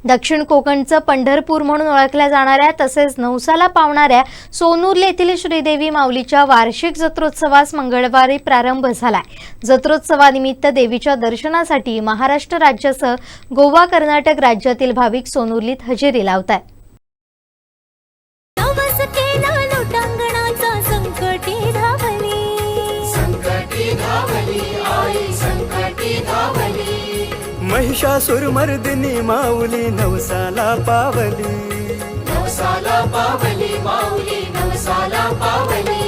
दक्षिण कोकणचं पंढरपूर म्हणून ओळखल्या जाणाऱ्या तसेच नवसाला पावणाऱ्या सोनुर्ली येथील श्रीदेवी माऊलीच्या वार्षिक जत्रोत्सवास मंगळवारी प्रारंभ झालाय। जत्रोत्सवानिमित्त देवीच्या दर्शनासाठी महाराष्ट्र राज्यासह गोवा, कर्नाटक राज्यातील भाविक सोनुर्लीत हजेरी लावतात। महिषासुर मर्दिनी माऊली नवसाला पावली, नवसाला पावली माऊली नवसाला पावली।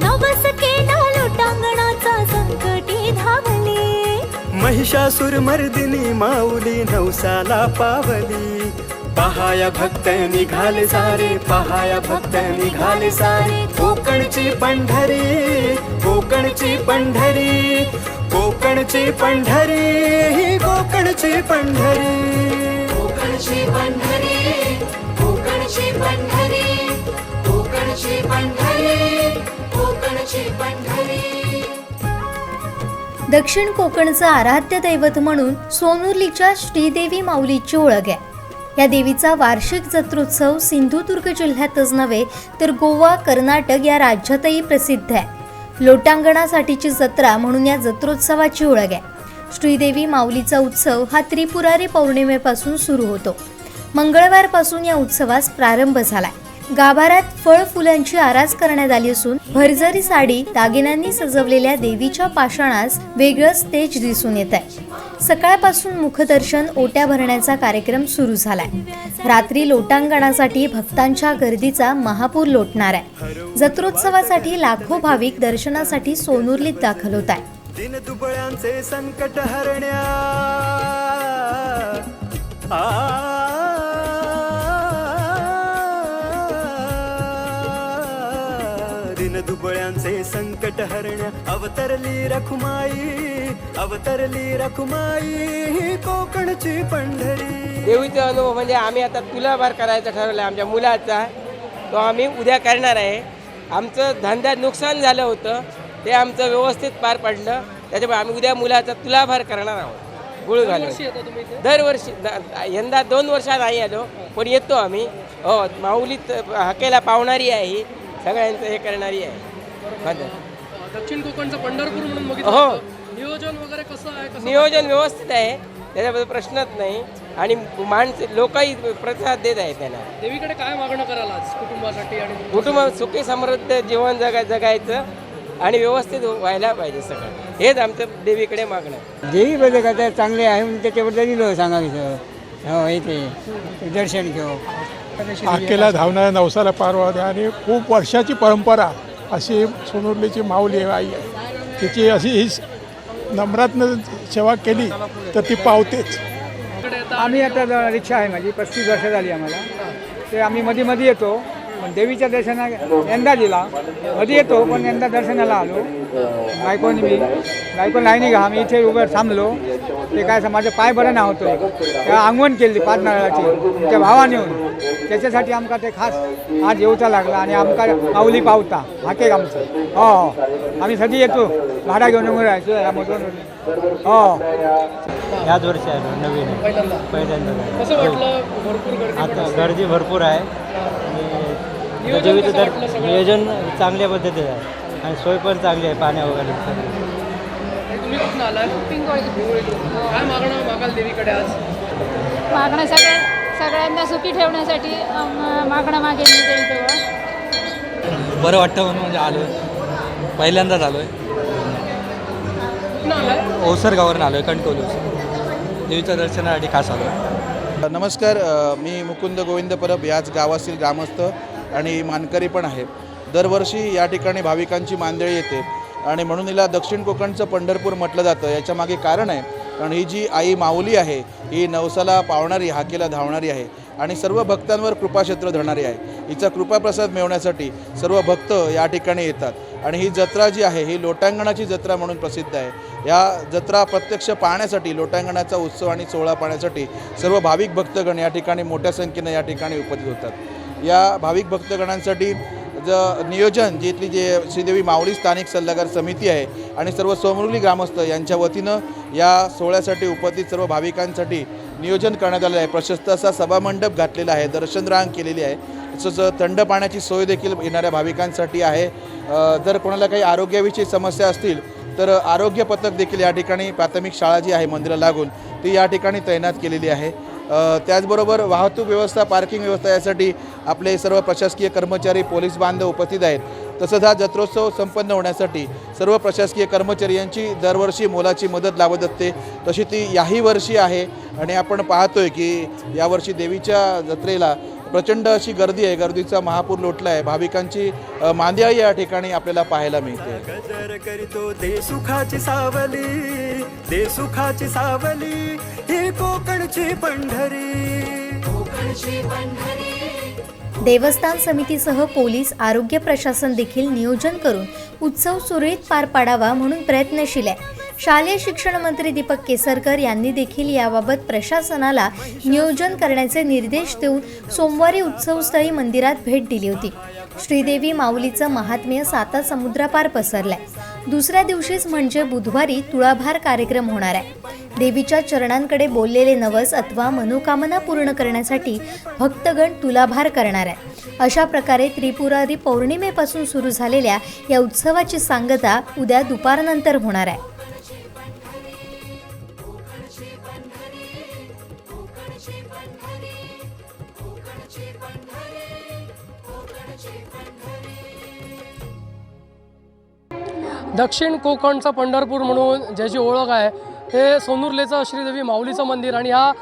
नवस केला लोटांगणाचा संकटी धावली, महिषासुर मर्दिनी माऊली नवसाला पावली। पहाया भक्त निघाले सारे, पहाया भक्त निघाले सारे। कोकणची पंढरी, कोकणची पंढरी, कोकणची पंढरी, कोकणची पंढरी, कोकणची पंढरी, कोकणची पंढरी, कोकणची पंढरी, कोकणची पंढरी। दक्षिण कोकणचं आराध्य दैवत म्हणून सोनुर्लीच्या श्रीदेवी माऊलीची ओळख आहे। या देवीचा वार्षिक जत्रोत्सव सिंधुदुर्ग जिल्ह्यातच नव्हे तर गोवा, कर्नाटक या राज्यातही प्रसिद्ध आहे। लोटांगणासाठीची जत्रा म्हणून या जत्रोत्सवाची ओळख आहे। श्रीदेवी माऊलीचा उत्सव हा त्रिपुरारी पौर्णिमेपासून सुरू होतो। मंगळवारपासून या उत्सवास प्रारंभ झालाय। गाभाऱ्यात फळ फुलांची आरास करण्यात आली असून भरजरी साडी, दागिन्यांनी सजवलेल्या देवीच्या पाषाणास वेगळंच तेज दिसून येत आहे। सकाळपासून मुखदर्शन, ओट्या भरण्याचा कार्यक्रम सुरू झालाय। रात्री लोटांगणासाठी भक्तांच्या गर्दीचा महापूर लोटणार आहे। जत्रोत्सवासाठी लाखो भाविक दर्शनासाठी सोनुर्लीत दाखल होत आहेत। दिन दुबळ्यांचे संकट हरण्या, दिन दुबळ्यांचे संकट हरण्या, अवतरली रखुमाई, अवतरली रखुमाई, कोकणची पंढरी। देवीचा अनुभव म्हणजे आम्ही आता तुलाभार करायचा ठरवलं आमच्या मुलाचा, तो आम्ही उद्या करणार आहे। आमचं धंद्यात नुकसान झालं होतं, ते आमचं व्यवस्थित पार पडलं, त्याच्यामुळे आम्ही उद्या मुलाचा तुलाभार करणार आहोत। गुळ घालून दरवर्षी, यंदा 2 वर्षात नाही आलो पण येतो आम्ही। हो, माऊलीत हाकेला पावणारी आहे ही, सगळ्यांचं हे करणारी आहे। दक्षिण कोकणचं पंढरपूर म्हणून हो, बघितलं, नियोजन वगैरे कसं आहे? नियोजन व्यवस्थित आहे, त्याच्याबद्दल प्रश्नच नाही आणि माणसं लोकही प्रतिसाद देत आहेत त्यांना। देवीकडे काय मागणं कराल आज कुटुंबासाठी आणि कुटुंब सुखी समृद्ध जीवन जगायचं आणि व्यवस्थित व्हायला पाहिजे सगळं, हेच आमचं देवीकडे मागणं आहे। देवीबद्दल काय चांगले आहे म्हणून त्याच्याबद्दल दिलं सांगायचं। हो, इथे दर्शन घेऊ। हाकेला धावणाऱ्या नवसाला पारवा आणि खूप वर्षाची परंपरा अशी सोनुर्लीची माऊली आई आहे। तिची अशी ही नम्रातनं सेवा केली तर ती पावतेच। आम्ही आता रिक्षा आहे माझी, 35 वर्ष झाली आम्हाला। ते आम्ही मध्ये येतो, पण देवीच्या दर्शना यंदा दिला, मध्ये येतो पण यंदा दर्शनाला आलो। बायको नाही का, आम्ही इथे उभं थांबलो। ते काय माझं पाय बरं ना होतो, त्या अंगवण केली 5 नारळाची त्या भावाने येऊन, त्याच्यासाठी आमका ते खास आज येऊचा लागला आणि आमका माऊली पावता हाकेक आमचं। हो, आम्ही सगळी येतो, भाडा घेऊन उभं राहायचो यामधून। हो, याच वर्षी आलो, नवीन पहिल्यांदा। कसं वाटलं? भरपूर गर्दी आता गर्दी भरपूर आहे आणि देवीचं नियोजन चांगल्या पद्धतीत आहे आणि सोय पण चांगली आहे, पाण्या वगैरे। तुम्ही कुठून आलाय? काय मागाल देवीकडे आज? मागणं सगळ्यांना सुखी ठेवण्यासाठी मागणं मागेल मी देवीजवळ। बरं वाटतं म्हणून म्हणजे आलो आहे, पहिल्यांदाच आलो आहे। कुठून आलाय? ओसरगावरून आलो आहे, कणकवली। देवीच्या दर्शनासाठी खास आलो आहे। नमस्कार, मी मुकुंद गोविंद परब, याच गावातील ग्रामस्थ आणि मानकरी पण आहे। दरवर्षी या ठिकाणी भाविकांची मांदिळी येते आणि म्हणून हिला दक्षिण कोकणचं पंढरपूर म्हटलं जातं। याच्या मागे कारण आहे, कारण ही जी आई माऊली आहे ही नवसाला पावणारी, हाकेला धावणारी आहे आणि सर्व भक्तांवर कृपाक्षेत्र धरणारी आहे। हिचा कृपाप्रसाद मिळवण्यासाठी सर्व भक्त या ठिकाणी येतात आणि ही जत्रा जी आहे ही लोटांगणाची जत्रा म्हणून प्रसिद्ध आहे। या जत्रा प्रत्यक्ष पाहण्यासाठी, लोटांगणाचा उत्सव आणि सोहळा पाहण्यासाठी सर्व भाविक भक्तगण या ठिकाणी मोठ्या संख्येने या ठिकाणी उपस्थित होतात। या भाविक भक्तगणांसाठी नियोजन जी इथली जे श्रीदेवी माऊली स्थानिक सल्लागार समिती आहे आणि सर्व सोनुर्ली ग्रामस्थ यांच्या वतीनं या सोहळ्यासाठी उपस्थित सर्व भाविकांसाठी नियोजन करण्यात आलेलं आहे. प्रशस्त असा सभामंडप घातलेला आहे, दर्शन रांग केलेली आहे. तसंच थंड पाण्याची सोय देखील येणाऱ्या भाविकांसाठी आहे. जर कोणाला काही आरोग्याविषयी समस्या असतील तर आरोग्य पथक देखील या ठिकाणी प्राथमिक शाळा जी आहे मंदिराला लागून ती या ठिकाणी तैनात केलेली आहे. त्याचबरोबर वाहतूक व्यवस्था, पार्किंग व्यवस्था यासाठी आपले सर्व प्रशासकीय कर्मचारी, पोलीस बांधव उपस्थित आहेत. तसंच हा जत्रोत्सव संपन्न होण्यासाठी सर्व प्रशासकीय कर्मचारी यांची दरवर्षी मोलाची मदत लावत असते, तशी ती याही वर्षी आहे. आणि आपण पाहतोय की यावर्षी देवीच्या जत्रेला प्रचंड अशी गर्दी आहे, गर्दीचा महापूर लोटला आहे. भाविकांची मांदियाळी या ठिकाणी आपल्याला पाहायला मिळते. गजर करीतो दे सुखाची सावली, दे सुखाची सावली, ही कोकणची पंढरी. कोकणची पंढरी. देवस्थान समितीसह पोलीस, आरोग्य प्रशासन देखील नियोजन करून उत्सव सुरळीत पार पाडावा म्हणून प्रयत्नशील आहे. शालेय शिक्षण मंत्री दीपक केसरकर यांनी देखील याबाबत प्रशासनाला नियोजन करण्याचे निर्देश देऊन सोमवारी उत्सवस्थळी मंदिरात भेट दिली होती. श्रीदेवी माऊलीचं महात्म्य साता समुद्रापार पसरलंय. दुसऱ्या दिवशीच म्हणजे बुधवारी तुळाभार कार्यक्रम होणार आहे. देवीच्या चरणांकडे बोललेले नवस अथवा मनोकामना पूर्ण करण्यासाठी भक्तगण तुलाभार करणार आहे. अशा प्रकारे त्रिपुरारी पौर्णिमेपासून सुरू झालेल्या या उत्सवाची सांगता उद्या दुपारनंतर होणार आहे. दक्षिण कोकणचं पंढरपूर म्हणून ज्याची ओळख आहे हे सोनुर्लेचं श्रीदेवी माऊलीचं मंदिर आणि ह्या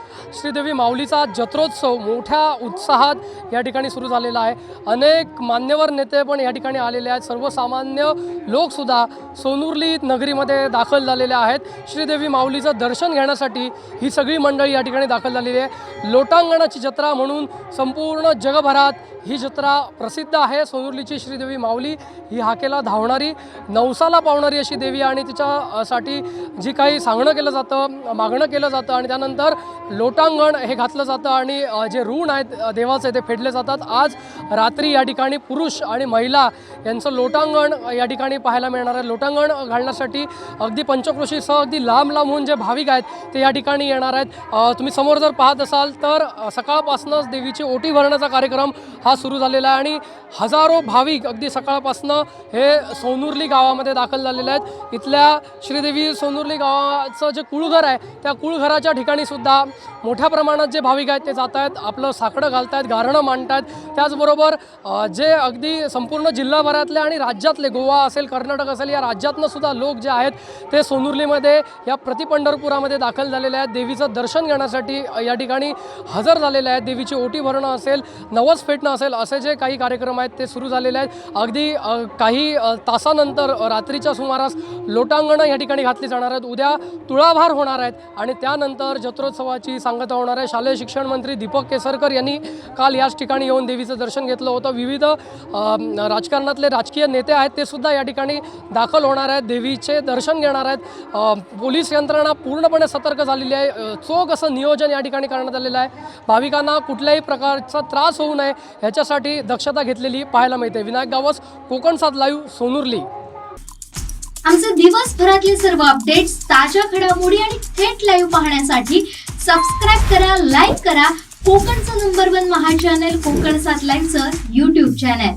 श्रीदेवी माऊलीचा जत्रोत्सव मोठ्या उत्साहात या ठिकाणी सुरू झालेला आहे. अनेक मान्यवर नेते पण या ठिकाणी आलेले आहेत. सर्वसामान्य लोकसुद्धा सोनुर्ली नगरीमध्ये दाखल झालेले आहेत. श्रीदेवी माऊलीचं दर्शन घेण्यासाठी ही सगळी मंडळी या ठिकाणी दाखल झालेली आहे. लोटांगणाची जत्रा म्हणून संपूर्ण जगभरात ही जत्रा प्रसिद्ध आहे. सोनुर्लीची श्रीदेवी माऊली ही हाकेला धावणारी, नवसाला पावणारी अशी देवी आणि तिच्यासाठी जी काही सांगणं केलं जातं, मागणं केलं जातं आणि त्यानंतर लोटांगण हे घातलं जातं आणि जे ऋण आहेत देवाचे ते फेडले जातात. आज रात्री या ठिकाणी पुरुष आणि महिला यांचं लोटांगण या ठिकाणी पाहायला मिळणार आहे. लोटांगण घालण्यासाठी अगदी पंचक्रोशीसह अगदी लांब लांबून जे भाविक आहेत ते या ठिकाणी येणार आहेत. तुम्ही समोर जर पाहत असाल तर सकाळपासूनच देवीची ओटी भरण्याचा कार्यक्रम हा सुरू झालेला आहे आणि हजारो भाविक अगदी सकाळपासनं हे सोनुर्ली गावामध्ये दाखल झालेले आहेत. इथल्या श्रीदेवी सोनुर्ली गावाचं जे कुळघर आहे त्या कुळघराच्या ठिकाणी सुद्धा मोठ्या प्रमाणात जे भाविक आहेत ते जात आहेत, आपलं साकडं घालत आहेत, गारणं मांडत आहेत. त्याचबरोबर जे अगदी संपूर्ण जिल्हाभरातले आणि राज्यातले, गोवा असेल, कर्नाटक असेल, या राज्यातनं सुद्धा लोक जे आहेत ते सोनुर्लीमध्ये या प्रतिपंढरपुरामध्ये दाखल झालेले आहेत. देवीचं दर्शन घेण्यासाठी या ठिकाणी हजर झालेले आहेत. देवीची ओटी भरणं असेल, नवस फेटणं असेल, असे जे काही कार्यक्रम आहेत ते सुरू झालेले आहेत. अगदी काही तासानंतर रात्रीच्या सुमारास लोटांगणं या ठिकाणी घातली जाणार आहेत. उद्या तुळाभार होणार आहेत आणि त्यानंतर जत्रोत्सवाची सांगता होणार आहे. शालेय शिक्षण मंत्री दीपक केसरकर यांनी काल याच ठिकाणी येऊन देवीचं दर्शन घेतलं होतं. विविध राजकारणातले राजकीय नेते आहेत ते सुद्धा या ठिकाणी दाखल होणार आहेत, देवीचे दर्शन घेणार आहेत. पोलीस यंत्रणा पूर्णपणे सतर्क झालेली आहे. चोख असं नियोजन या ठिकाणी करण्यात आलेलं आहे. भाविकांना कुठल्याही प्रकारचा त्रास होऊ नये ह्याच्यासाठी दक्षता घेतलेली पाहायला मिळते. विनायक गावस, कोकण 7 लाईव्ह, सोनुर्ली. आमचे दिवसभरातले सर्व अपडेट्स, ताज्या घडामोडी आणि थेट लाईव्ह पाहण्यासाठी सबस्क्राईब करा, लाईक करा कोकणचं नंबर 1 महा चॅनल कोकण 7 लाईव्हचं YouTube चॅनल.